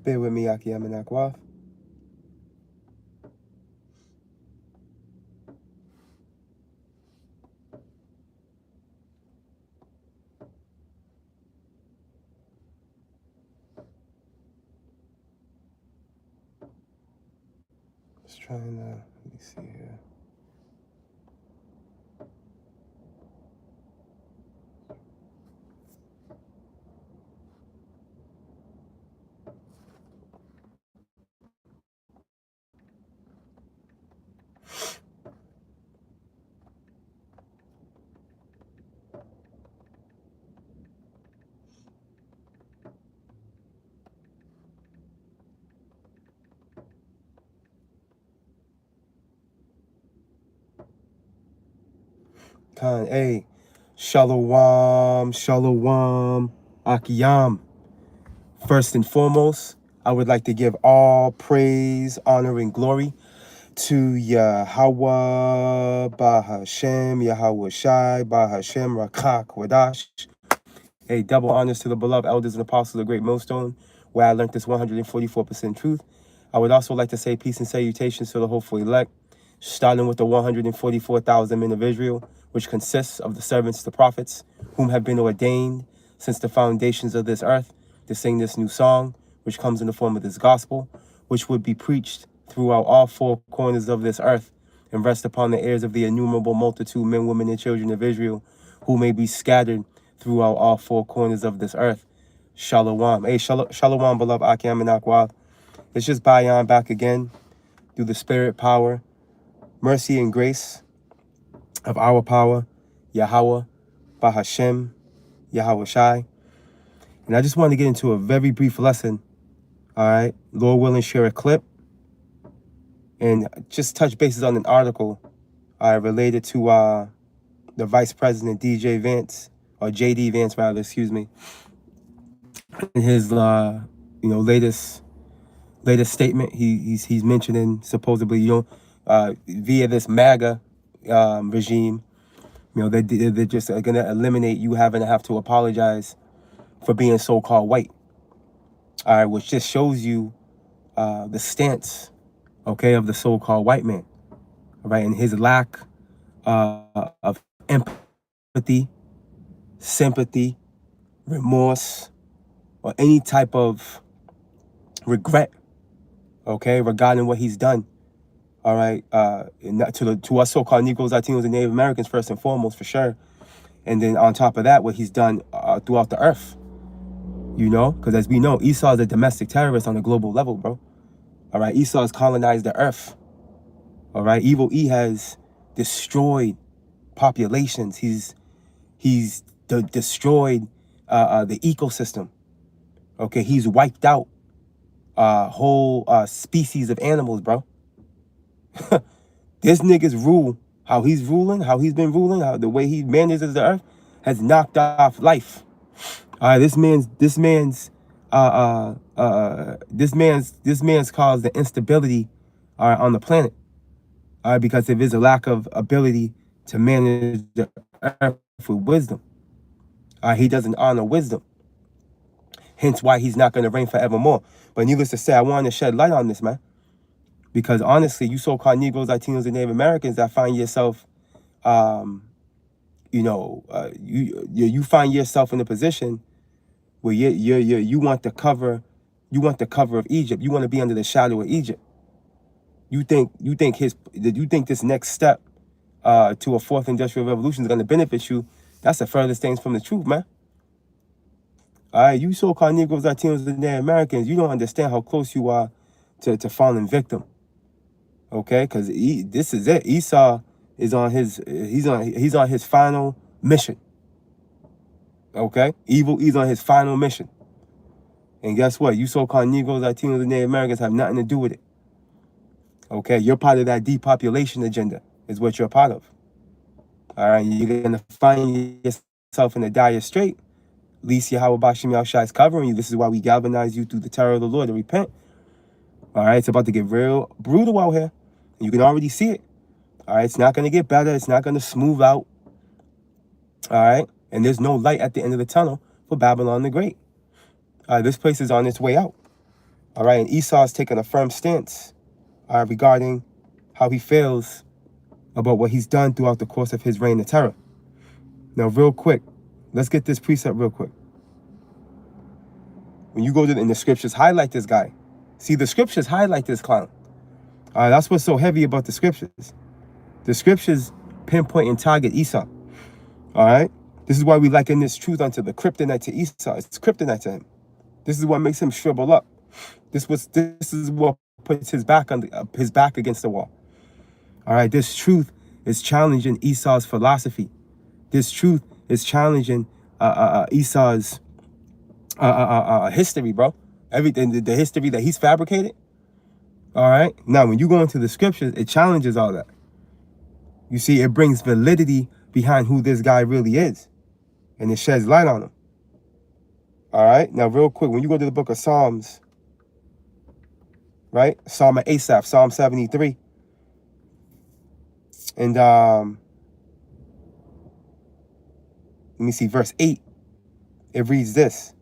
Bear with me, Akim and Akwaf. Just trying to, let me see here. Khan, hey, Shalom, Shalom, Akiyam. First and foremost, I would like to give all praise, honor, and glory to Yahweh, Bahashem, Yahweh Shai, Bahashem, Rakak, Wadash. Hey, double honors to the beloved elders and apostles of the Great Millstone, where I learned this 144% truth. I would also like to say peace and salutations to the hopeful elect, starting with the 144,000 men of Israel, which consists of the servants, the prophets, whom have been ordained since the foundations of this earth to sing this new song, which comes in the form of this gospel, which would be preached throughout all four corners of this earth and rest upon the ears of the innumerable multitude, men, women, and children of Israel, who may be scattered throughout all four corners of this earth. Shalom. Hey, shalom, beloved Akim and Akwab. It's just Bayan back again through the spirit, power, mercy, and grace of our power, Yahweh, Bahashem, Yahweh Shai. And I just want to get into a very brief lesson, all right? Lord willing, share a clip and just touch bases on an article related to the Vice President, DJ Vance, or JD Vance, rather, excuse me, in his, latest statement. He's mentioning supposedly, via this MAGA regime, they're just going to eliminate you having to have to apologize for being so-called white. All right, which just shows you the stance, okay, of the so-called white man, all right, and his lack of empathy, sympathy, remorse, or any type of regret, okay, regarding what he's done. All right, to us so-called Negroes, Latinos, and Native Americans first and foremost, for sure. And then on top of that, what he's done throughout the earth, because as we know, Esau is a domestic terrorist on a global level, bro. All right, Esau has colonized the earth. All right, Evil E has destroyed populations. He's destroyed the ecosystem. Okay, he's wiped out whole species of animals, bro. This nigga's rule, how he's been ruling, how the way he manages the earth, has knocked off life. All right, this man's caused the instability on the planet. All right, because of his lack of ability to manage the earth with wisdom. He doesn't honor wisdom. Hence why he's not going to reign forevermore. But needless to say, I wanted to shed light on this, man. Because honestly, you so-called Negroes, Latinos, and Native Americans that find yourself, you find yourself in a position where you want the cover of Egypt. You want to be under the shadow of Egypt. You think this next step to a fourth industrial revolution is going to benefit you? That's the furthest things from the truth, man. All right, you so-called Negroes, Latinos, and Native Americans, you don't understand how close you are to falling victim. Okay, because this is it. Esau is on his final mission. Okay, Evil E's on his final mission. And guess what? You so-called Negroes, Latinos, and Native Americans have nothing to do with it. Okay, you're part of that depopulation agenda, is what you're part of. All right, you're gonna find yourself in a dire strait. At least Yahweh Bashim Yahushua is covering you. This is why we galvanize you through the terror of the Lord to repent. All right, it's about to get real brutal out here. You can already see it. All right, it's not going to get better. It's not going to smooth out. All right, and there's no light at the end of the tunnel for Babylon the Great. This place is on its way out. All right, and Esau's taking a firm stance regarding how he feels about what he's done throughout the course of his reign of terror. Now, real quick, let's get this precept real quick. When you go to in the scriptures, highlight this guy. See, the scriptures highlight this clown. That's what's so heavy about the scriptures. The scriptures pinpoint and target Esau. All right? This is why we liken this truth unto the kryptonite to Esau. It's kryptonite to him. This is what makes him shrivel up. This is what puts his back against the wall. All right? This truth is challenging Esau's philosophy. This truth is challenging Esau's history, bro. Everything, the history that he's fabricated. All right? Now, when you go into the scriptures, it challenges all that. You see, it brings validity behind who this guy really is. And it sheds light on him. All right? Now, real quick, when you go to the book of Psalms, right? Psalm of Asaph, Psalm 73. And let me see, verse 8. It reads this.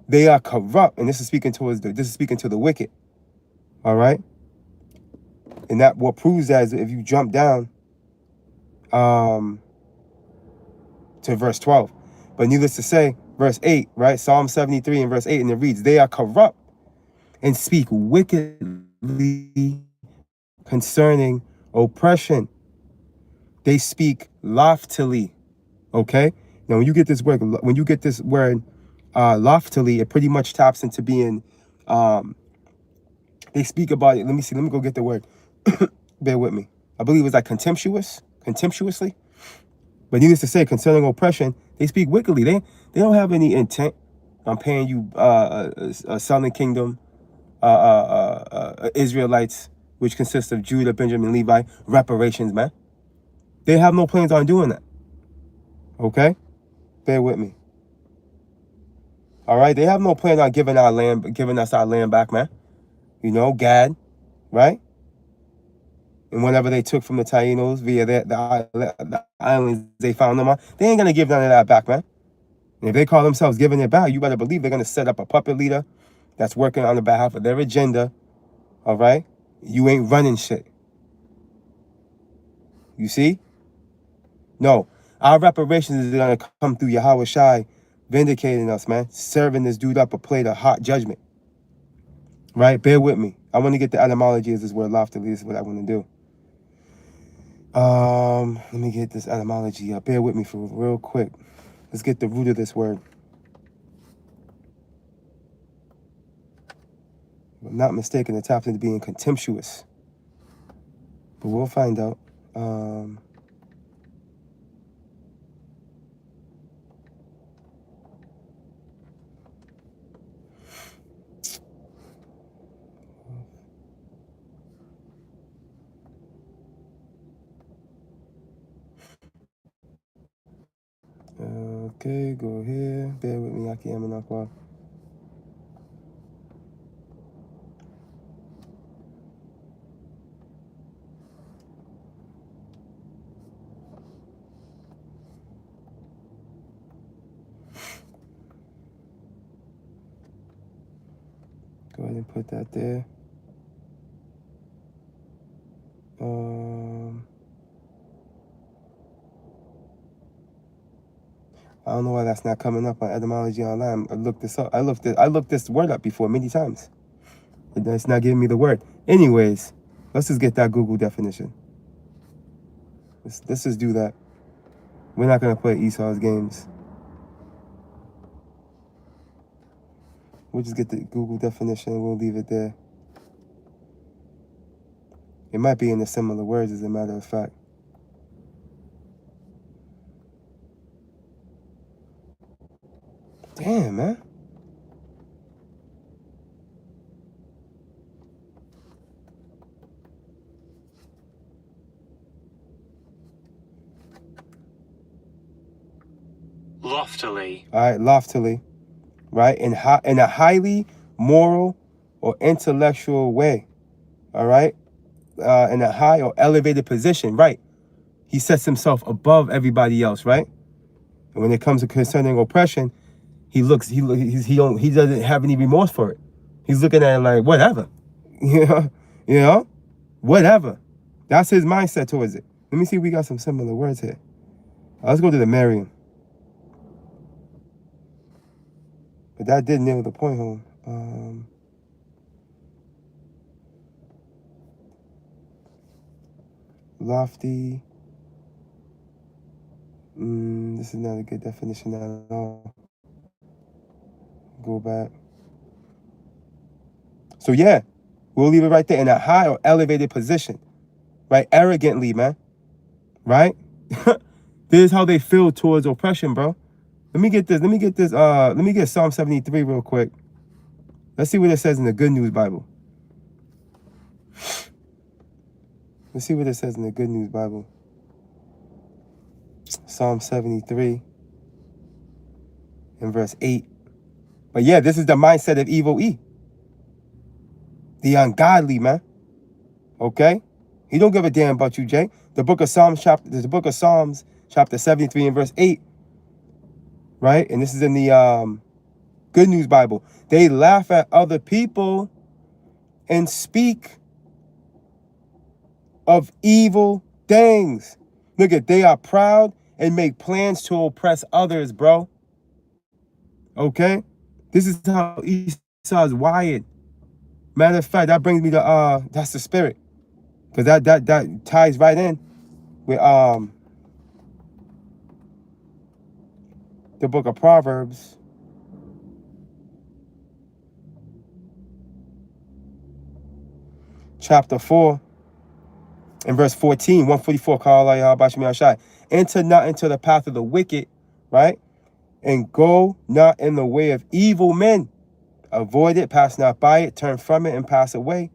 They are corrupt, and this is speaking to the wicked. All right? And that what proves that is if you jump down to verse 12. But needless to say, verse 8, right? Psalm 73 and verse 8, and it reads, they are corrupt and speak wickedly concerning oppression. They speak loftily. Okay? Now when you get this word loftily, it pretty much taps into being they speak about it. Let me go get the word. Bear with me. I believe it's like contemptuously. But needless to say, concerning oppression, they speak wickedly. They don't have any intent on paying you a southern kingdom, Israelites, which consists of Judah, Benjamin, Levi, reparations, man. They have no plans on doing that. Okay? Bear with me. All right? They have no plan on giving us our land back, man. You know, Gad, right? And whatever they took from the Taínos via the islands they found them on, they ain't going to give none of that back, man. And if they call themselves giving it back, you better believe they're going to set up a puppet leader that's working on the behalf of their agenda, all right? You ain't running shit. You see? No. Our reparations is going to come through Yahweh Shai vindicating us, man. Serving this dude up a plate of hot judgment. Right? Bear with me. I want to get the etymology of this word loftily. This is what I want to do. Let me get this etymology up. Bear with me for real quick. Let's get the root of this word. If I'm not mistaken, it taps into being contemptuous. But we'll find out. Okay, go here. Bear with me, Aki Amanakwa. Go ahead and put that there. I don't know why that's not coming up on etymology online. I looked this up. I looked this word up before many times. It's not giving me the word. Anyways, let's just get that Google definition. Let's just do that. We're not gonna play Esau's games. We'll just get the Google definition and we'll leave it there. It might be in the similar words, as a matter of fact. Damn, man. Loftily. All right, loftily, right? In a highly moral or intellectual way, all right? In a high or elevated position, right? He sets himself above everybody else, right? And when it comes to concerning oppression, he doesn't have any remorse for it. He's looking at it like, whatever. You know, whatever. That's his mindset towards it. Let me see if we got some similar words here. Let's go to the Merriam. But that did nail the point home. Lofty. This is not a good definition at all. Go back. So yeah, we'll leave it right there in a high or elevated position, right? Arrogantly, man, right? This is how they feel towards oppression, bro. Let me get Psalm 73 real quick. Let's see what it says in the Good News Bible. Let's see what it says in the Good News Bible. Psalm 73 and verse 8. But yeah, this is the mindset of evil E. The ungodly, man. Okay? He don't give a damn about you, Jay. The book of Psalms, chapter 73 and verse 8. Right? And this is in the Good News Bible. They laugh at other people and speak of evil things. Look at, they are proud and make plans to oppress others, bro. Okay? This is how Esau is wired. Matter of fact, that brings me to that's the spirit. Because that ties right in with the book of Proverbs. Chapter 4 and verse 14, 144, enter not into the path of the wicked, right? And go not in the way of evil men. Avoid it, pass not by it, turn from it and pass away.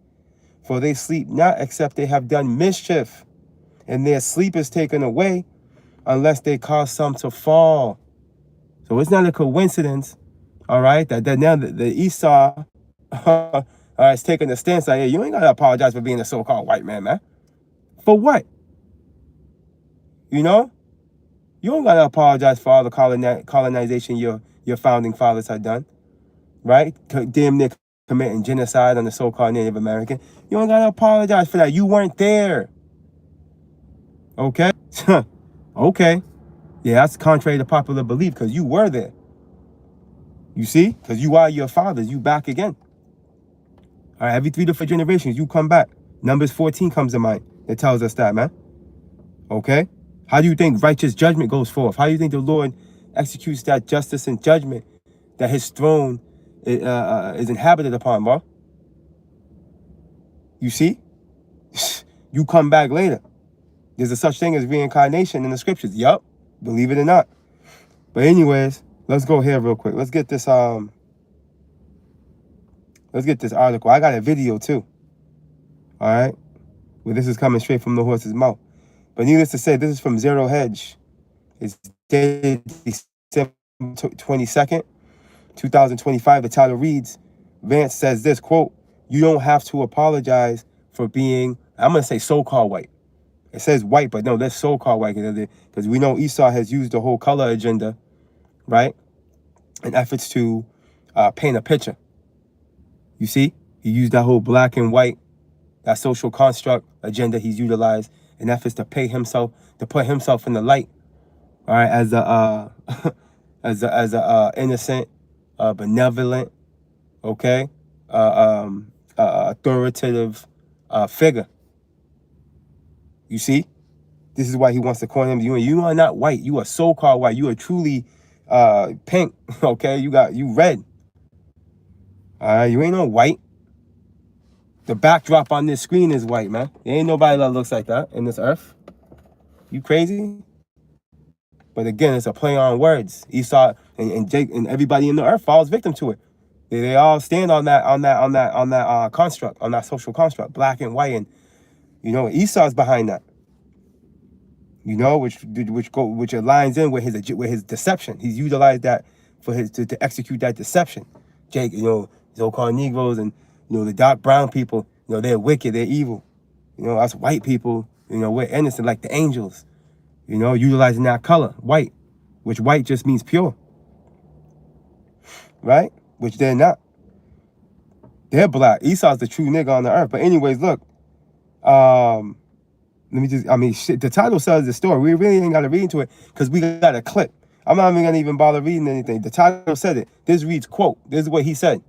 For they sleep not except they have done mischief, and their sleep is taken away unless they cause some to fall. So it's not a coincidence, all right, that now the Esau is taking a stance like, hey, you ain't got to apologize for being a so-called white man. For what? You know? You don't got to apologize for all the colonization your founding fathers had done, right? Damn near committing genocide on the so-called Native American. You don't got to apologize for that. You weren't there. Okay? Okay. Yeah, that's contrary to popular belief because you were there. You see? Because you are your fathers. You back again. All right, every 3 to 4 generations, you come back. Numbers 14 comes to mind. It tells us that, man. Okay? How do you think righteous judgment goes forth? How do you think the Lord executes that justice and judgment that his throne is inhabited upon, bro? You see? You come back later. There's a such thing as reincarnation in the scriptures. Yup. Believe it or not. But anyways, let's go here real quick. Let's get this article. I got a video too. All right? Well, this is coming straight from the horse's mouth. But needless to say, this is from Zero Hedge. It's dated December 22nd, 2025. The title reads, Vance says this, quote, you don't have to apologize for being, I'm going to say so-called white. It says white, but no, that's so-called white. Because we know Esau has used the whole color agenda, right? In efforts to paint a picture. You see? He used that whole black and white, that social construct agenda he's utilized in efforts to put himself in the light, all right, as a innocent, benevolent, okay, authoritative figure. You see, this is why he wants to call him. You are not white. You are so-called white. You are truly pink. Okay, you red. All right, you ain't no white. The backdrop on this screen is white, man. There ain't nobody that looks like that in this earth. You crazy? But again, it's a play on words. Esau and Jake and everybody in the earth falls victim to it. They all stand on that construct, on that social construct, black and white, and you know Esau's behind that. You know, which aligns in with his deception. He's utilized that for to execute that deception. Jake, you know, so-called Negroes and you know the dark brown people, you know, they're wicked, they're evil. You know, us white people, you know, we're innocent like the angels. You know, utilizing that color, white, which white just means pure, right? Which they're not. They're black. Esau's the true nigga on the earth. But anyways, look. Let me just, I mean, shit, the title says the story. We really ain't got to read into it because we got a clip. I'm not even going to even bother reading anything. The title said it. This reads, quote, this is what he said.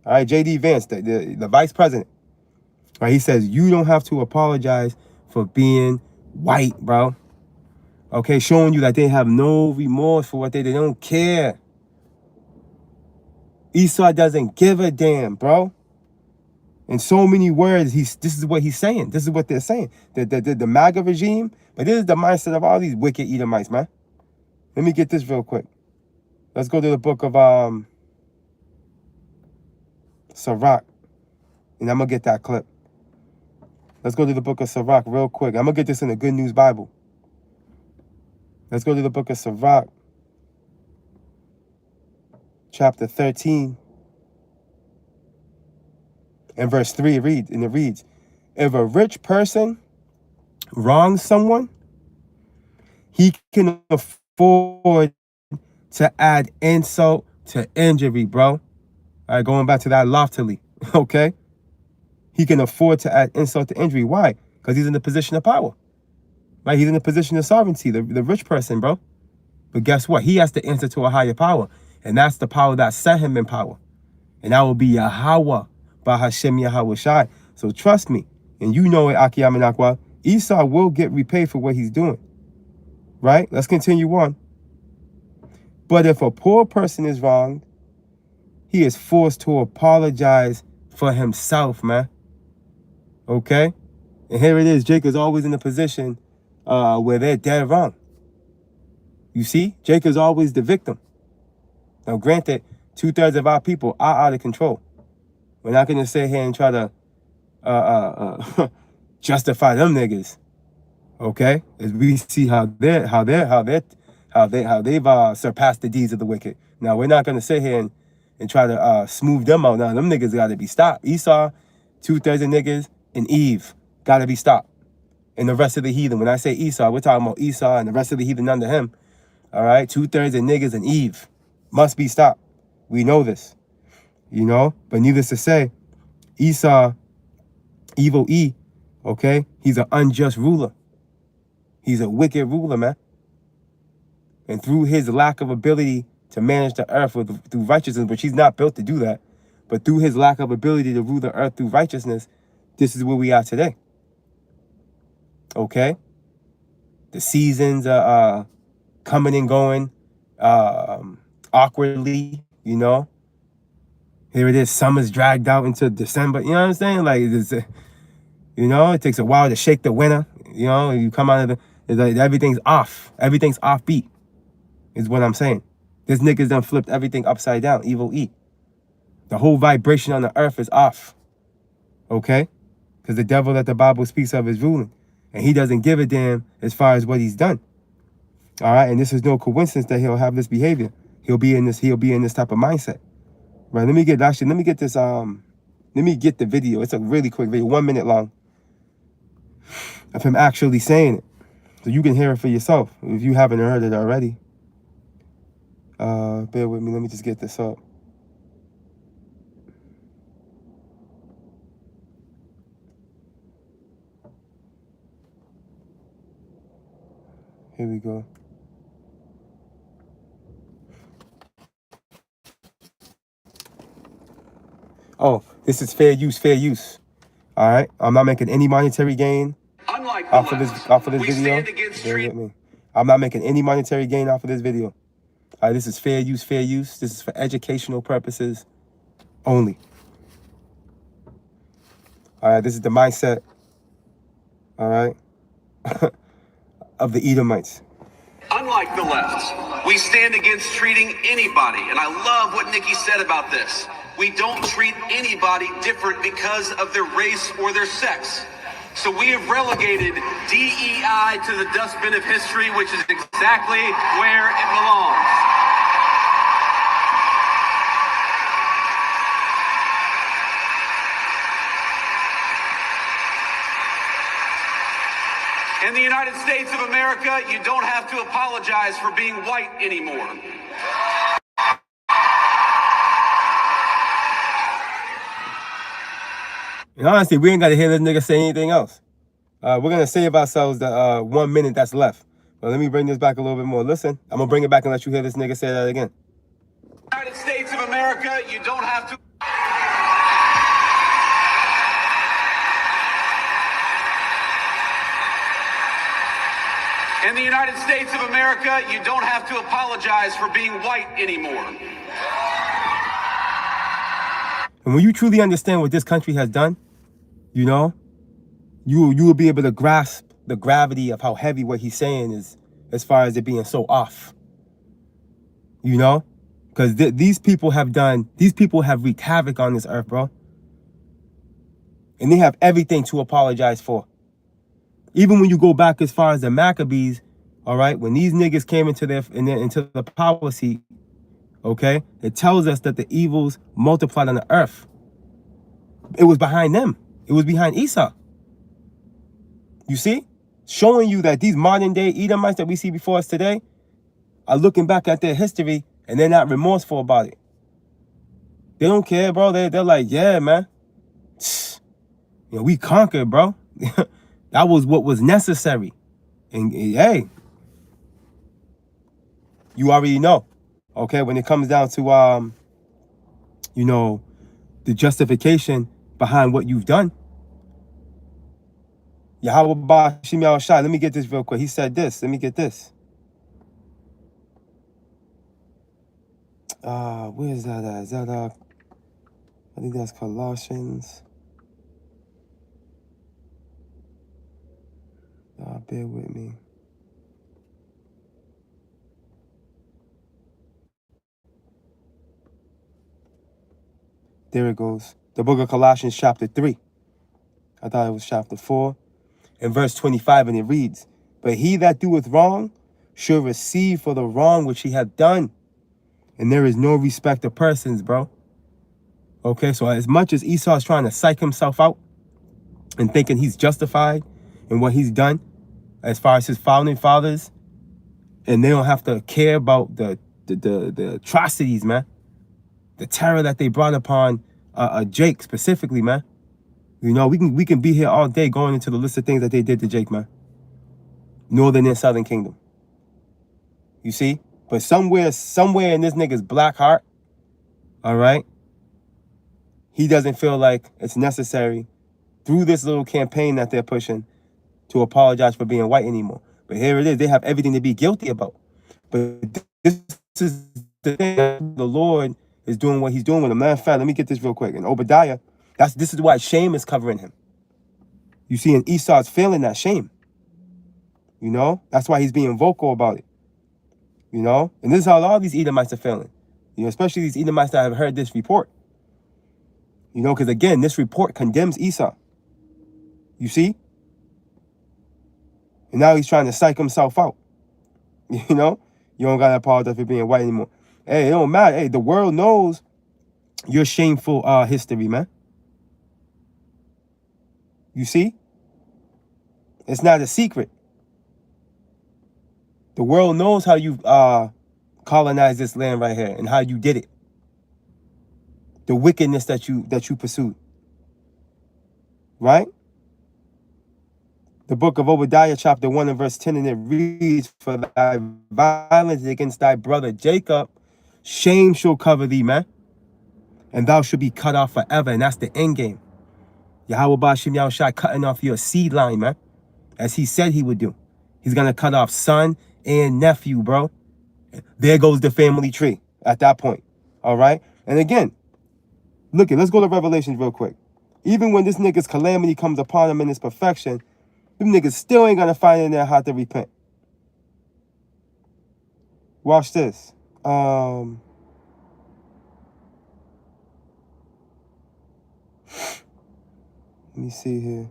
All right, J.D. Vance, the vice president. All right, he says, you don't have to apologize for being white, bro. Okay, showing you that they have no remorse for what they don't care. Esau doesn't give a damn, bro. In so many words, this is what he's saying. This is what they're saying. The MAGA regime, but this is the mindset of all these wicked Edomites, man. Let me get this real quick. Let's go to the book of Sirach, and I'm gonna get that clip. Let's go to the book of Sirach real quick. I'm gonna get this in the Good News Bible. Let's go to the book of Sirach, chapter 13. And verse 3 it reads, if a rich person wrongs someone, he can afford to add insult to injury, bro. All right, going back to that loftily, okay? He can afford to add insult to injury. Why? Because he's in the position of power. Right? He's in the position of sovereignty, the rich person, bro. But guess what? He has to answer to a higher power. And that's the power that set him in power. And that will be Yahweh. Bahashem Yahweh Shai. So trust me, and you know it, Akiyam and Akwa, Esau will get repaid for what he's doing. Right? Let's continue on. But if a poor person is wronged, he is forced to apologize for himself, man. Okay? And here it is. Jake is always in a position where they're dead wrong. You see? Jake is always the victim. Now, granted, 2/3 of our people are out of control. We're not going to sit here and try to justify them niggas, okay? As we see how they've surpassed the deeds of the wicked. Now we're not going to sit here and try to smooth them out. Now them niggas got to be stopped. Esau, 2/3 of niggas, and Eve got to be stopped. And the rest of the heathen. When I say Esau, we're talking about Esau and the rest of the heathen under him. All right, 2/3 of niggas and Eve must be stopped. We know this. You know, but needless to say, Esau, evil E, okay, he's an unjust ruler. He's a wicked ruler, man. And through his lack of ability to manage the earth through righteousness, which he's not built to do that, but through his lack of ability to rule the earth through righteousness, this is where we are today. Okay? The seasons are coming and going awkwardly, you know? Here it is, summer's dragged out into December. You know what I'm saying? Like, you know, it takes a while to shake the winter. You know, you come out of it's like everything's off. Everything's offbeat, is what I'm saying. This niggas done flipped everything upside down, evil E. The whole vibration on the earth is off. Okay? Because the devil that the Bible speaks of is ruling. And he doesn't give a damn as far as what he's done. All right? And this is no coincidence that he'll have this behavior. He'll be in this type of mindset. Right, let me get this, let me get the video. It's a really quick video, 1 minute long, of him actually saying it. So you can hear it for yourself if you haven't heard it already. Bear with me, let me just get this up. Here we go. Oh, this is fair use. All right, I'm not making any monetary gain off of this video. Bear with me. I'm not making any monetary gain off of this video. All right, this is fair use. This is for educational purposes only. All right, this is the mindset, all right, of the Edomites. Unlike the left, we stand against treating anybody, and I love what Nikki said about this. We don't treat anybody different because of their race or their sex. So we have relegated DEI to the dustbin of history, which is exactly where it belongs. In the United States of America, you don't have to apologize for being white anymore. And honestly, we ain't got to hear this nigga say anything else. We're going to save ourselves the 1 minute that's left. But let me bring this back a little bit more. Listen, I'm going to bring it back and let you hear this nigga say that again. United States of America, you don't have to. In the United States of America, you don't have to apologize for being white anymore. And when you truly understand what this country has done, you know, you will be able to grasp the gravity of how heavy what he's saying is, as far as it being so off. You know, because these people have wreaked havoc on this earth, bro. And they have everything to apologize for. Even when you go back as far as the Maccabees, all right, when these niggas came into the power seat, okay, it tells us that the evils multiplied on the earth. It was behind them. It was behind Esau. You see? Showing you that these modern day Edomites that we see before us today are looking back at their history and they're not remorseful about it. They don't care, bro. They're like, yeah, man. You know, we conquered, bro. That was what was necessary. And hey, you already know. Okay, when it comes down to you know, the justification behind what you've done. Yahweh Bashim Yahushai, let me get this real quick. He said this. Let me get this. Where is that at? Is that I think that's Colossians. Bear with me. There it goes. The book of Colossians chapter 3. I thought it was chapter 4. And verse 25, and it reads, but he that doeth wrong shall receive for the wrong which he hath done. And there is no respect of persons, bro. Okay, so as much as Esau is trying to psych himself out and thinking he's justified in what he's done as far as his founding fathers, and they don't have to care about the atrocities, man. The terror that they brought upon Jake specifically, man. You know, we can be here all day going into the list of things that they did to Jake, man. Northern and Southern Kingdom. You see? But somewhere in this nigga's black heart, all right, he doesn't feel like it's necessary through this little campaign that they're pushing to apologize for being white anymore. But here it is. They have everything to be guilty about. But this is the thing. The Lord is doing what he's doing with him. Matter of fact, let me get this real quick. In Obadiah, this is why shame is covering him. You see, and Esau's feeling that shame. You know? That's why he's being vocal about it. You know? And this is how a lot of these Edomites are feeling. You know, especially these Edomites that have heard this report. You know, because again, this report condemns Esau. You see? And now he's trying to psych himself out. You know? You don't got to apologize for being white anymore. Hey, it don't matter. Hey, the world knows your shameful history, man. You see? It's not a secret. The world knows how you colonized this land right here and how you did it. The wickedness that you pursued. Right? The book of Obadiah, chapter 1 and verse 10, and it reads, for thy violence against thy brother Jacob, shame shall cover thee, man. And thou shalt be cut off forever. And that's the end game. Yahweh Bashim Yahushai cutting off your seed line, man. As he said he would do. He's going to cut off son and nephew, bro. There goes the family tree at that point. All right? And again, look, let's go to Revelation real quick. Even when this nigga's calamity comes upon him in his perfection, them niggas still ain't going to find it in their heart to repent. Watch this. Let me see here.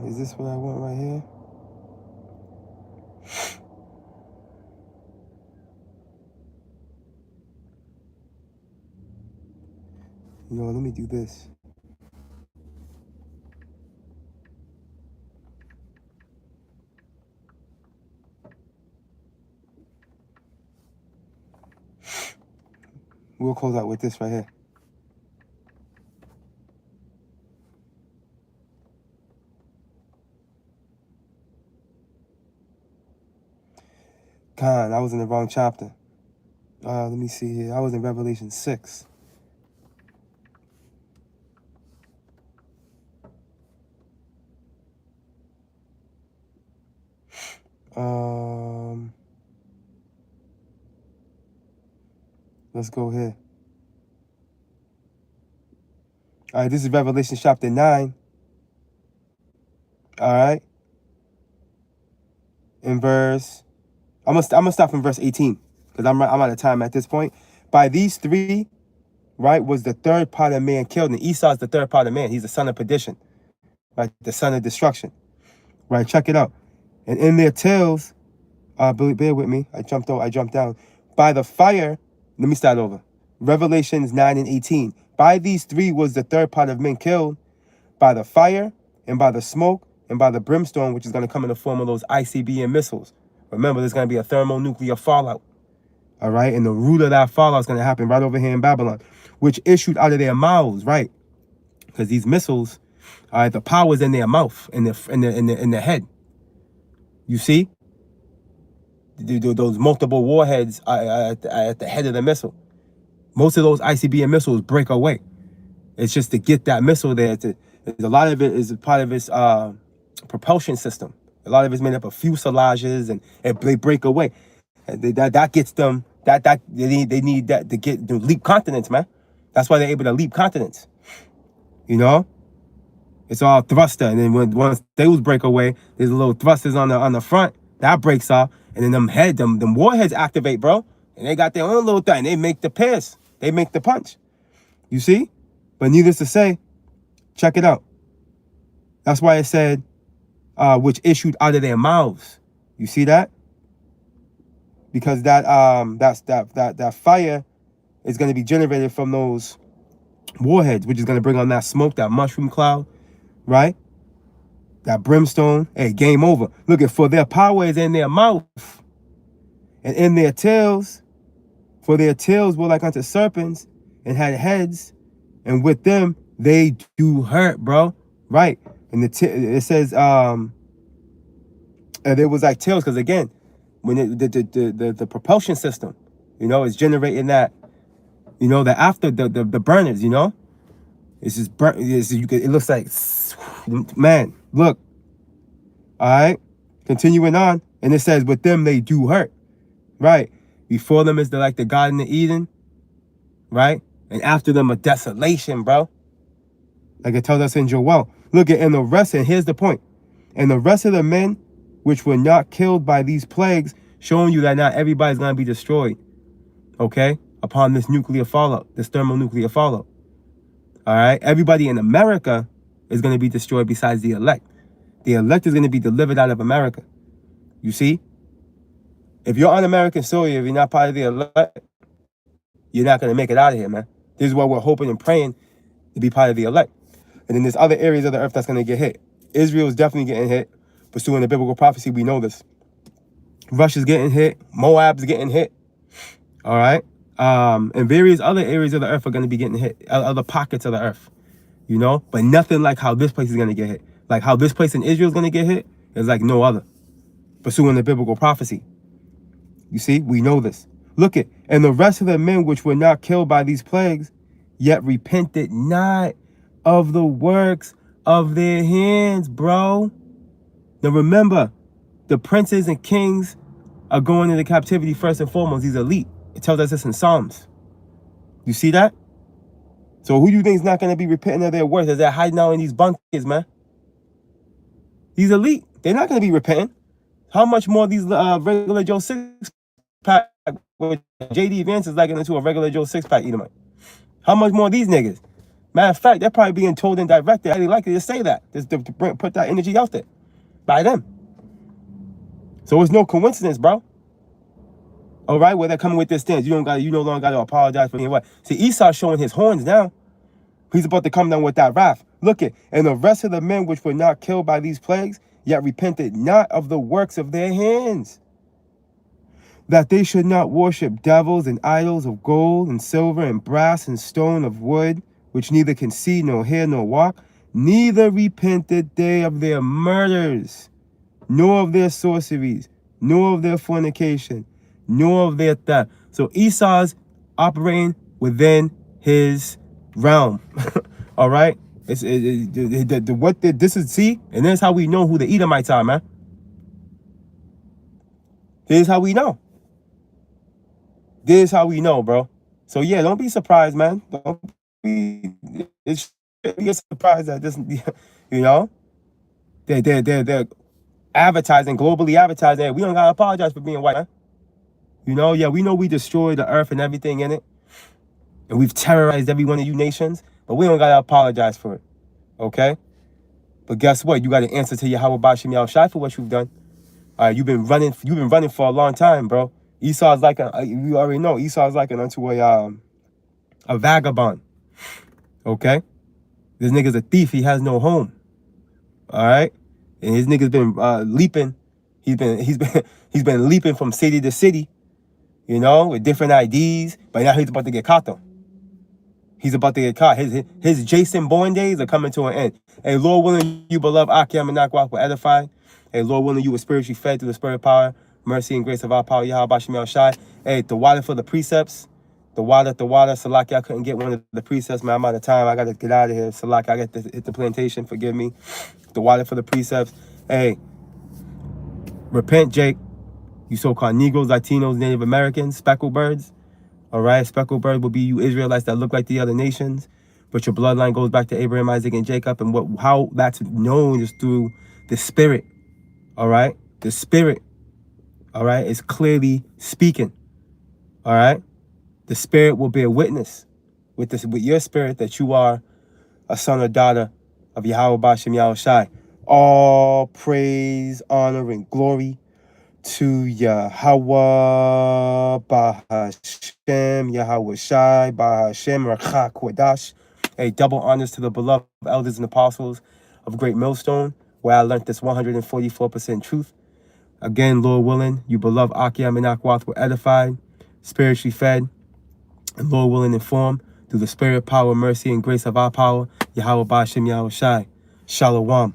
Is this what I want right here? You know, let me do this. We'll close out with this right here. Con, I was in the wrong chapter. Let me see here. I was in Revelation 6. Let's go here. All right, this is Revelation chapter 9. All right. In verse, I'm gonna stop in verse 18 because I'm out of time at this point. By these three, right, was the third part of man killed, and Esau is the third part of man. He's the son of perdition, right, the son of destruction. Right, check it out. And in their tails, bear with me. I jumped down. By the fire, let me start over. Revelations 9 and 18. By these three was the third part of men killed, by the fire and by the smoke and by the brimstone, which is going to come in the form of those ICBM missiles. Remember, there's going to be a thermonuclear fallout. All right, and the root of that fallout is going to happen right over here in Babylon, which issued out of their mouths, right? Because these missiles, all right, the power's in their mouth, in the head. You see? Those multiple warheads are at the head of the missile. Most of those ICBM missiles break away. It's just to get that missile there. A lot of it is part of its propulsion system. A lot of it's made up of fuselages, and they break away. And that gets them. They need that to leap continents, man. That's why they're able to leap continents. You know, it's all thruster, and then once those break away, there's little thrusters on the front that breaks off, and then them warheads activate, bro, and they got their own little thing. They make the pierce, they make the punch. You see, but needless to say, check it out. That's why it said, which issued out of their mouths. You see that? Because that fire is going to be generated from those warheads, which is going to bring on that smoke, that mushroom cloud, right? That brimstone. Hey, game over. Look at, for their power is in their mouth, and in their tails, for their tails were like unto serpents, and had heads, and with them they do hurt, bro. Right? And it says and it was like tails, because again, when the propulsion system, you know, is generating that, you know, the after the burners, you know, it's just it looks like, man, look. All right, continuing on, and it says, with them they do hurt, right? Before them is like the Garden of Eden, right? And after them a desolation, bro. Like it tells us in Joel. Look at, and the rest, and here's the point. And the rest of the men which were not killed by these plagues, showing you that not everybody's going to be destroyed, okay, upon this nuclear fallout, this thermonuclear fallout. All right, everybody in America is going to be destroyed besides the elect. The elect is going to be delivered out of America. You see? If you're on American soil, if you're not part of the elect, you're not going to make it out of here, man. This is what we're hoping and praying, to be part of the elect. And then there's other areas of the earth that's going to get hit. Israel is definitely getting hit. Pursuing the biblical prophecy, we know this. Russia's getting hit. Moab's getting hit. All right? And various other areas of the earth are going to be getting hit. Other pockets of the earth. You know? But nothing like how this place is going to get hit. Like how this place in Israel is going to get hit is like no other. Pursuing the biblical prophecy. You see? We know this. Look at, and the rest of the men which were not killed by these plagues, yet repented not of the works of their hands, bro. Now remember, the princes and kings are going into captivity first and foremost. These elite. It tells us this in Psalms. You see that? So who do you think is not going to be repenting of their works as they're hiding out in these bunkers, man? These elite, they're not going to be repenting. How much more these regular Joe six-pack with J.D. Vance is like into a regular Joe six-pack Edomite? How much more these niggas? Matter of fact, they're probably being told and directed, highly likely to say that, just to put that energy out there by them. So it's no coincidence, bro. All right, where they're coming with this stance. You no longer got to apologize for being what. See, Esau's showing his horns now. He's about to come down with that wrath. Look it. And the rest of the men which were not killed by these plagues, yet repented not of the works of their hands, that they should not worship devils and idols of gold and silver and brass and stone of wood, which neither can see nor hear nor walk, neither repented they of their murders, nor of their sorceries, nor of their fornication, nor of their theft. So Esau's operating within his realm. All right? This is, see? And this is how we know who the Edomites are, man. This is how we know. This is how we know, bro. So yeah, don't be surprised, man. Don't be, it should be a surprise that this, you know, they're advertising, globally advertising. Hey, we don't gotta apologize for being white, man. You know, yeah, we know we destroyed the earth and everything in it, and we've terrorized every one of you nations, but we don't gotta apologize for it, okay? But guess what? You got to answer to Yahweh Bashim Yahushai for what you've done. All right, you've been running for a long time, bro. Esau's like you already know. Esau's like unto a vagabond. Okay, this nigga's a thief. He has no home. All right, and his nigga's been leaping. He's been leaping from city to city, you know, with different IDs. But now he's about to get caught though. He's about to get caught. His Jason Bourne days are coming to an end. Hey, Lord willing, you beloved Akim and Nakwak were edified. Hey, Lord willing, you were spiritually fed through the spirit power, mercy and grace of our power, Yahweh Bashim Yahushai. Hey, the water for the precepts. The water. Salaki, I couldn't get one of the precepts, man. I'm out of time. I got to get out of here. Salaki, I got to hit the plantation. Forgive me. The water for the precepts. Hey, repent, Jake. You so-called Negroes, Latinos, Native Americans, speckled birds. All right, speckled bird will be you Israelites that look like the other nations, but your bloodline goes back to Abraham, Isaac, and Jacob. And how that's known is through the Spirit. All right, the Spirit. All right, is clearly speaking. All right, the Spirit will bear witness with your spirit that you are a son or daughter of Yahweh Bashim Yahushai. All praise, honor, and glory to Yahweh Bahashem, Yahweh Shai, Bahashem, Rakha Kodash. A double honors to the beloved elders and apostles of Great Millstone, where I learned this 144% truth. Again, Lord willing, you beloved Akiam and Akwath were edified, spiritually fed, and Lord willing informed through the spirit, power, mercy, and grace of our power, Yahweh Bahashem, Yahweh Shai. Shalom.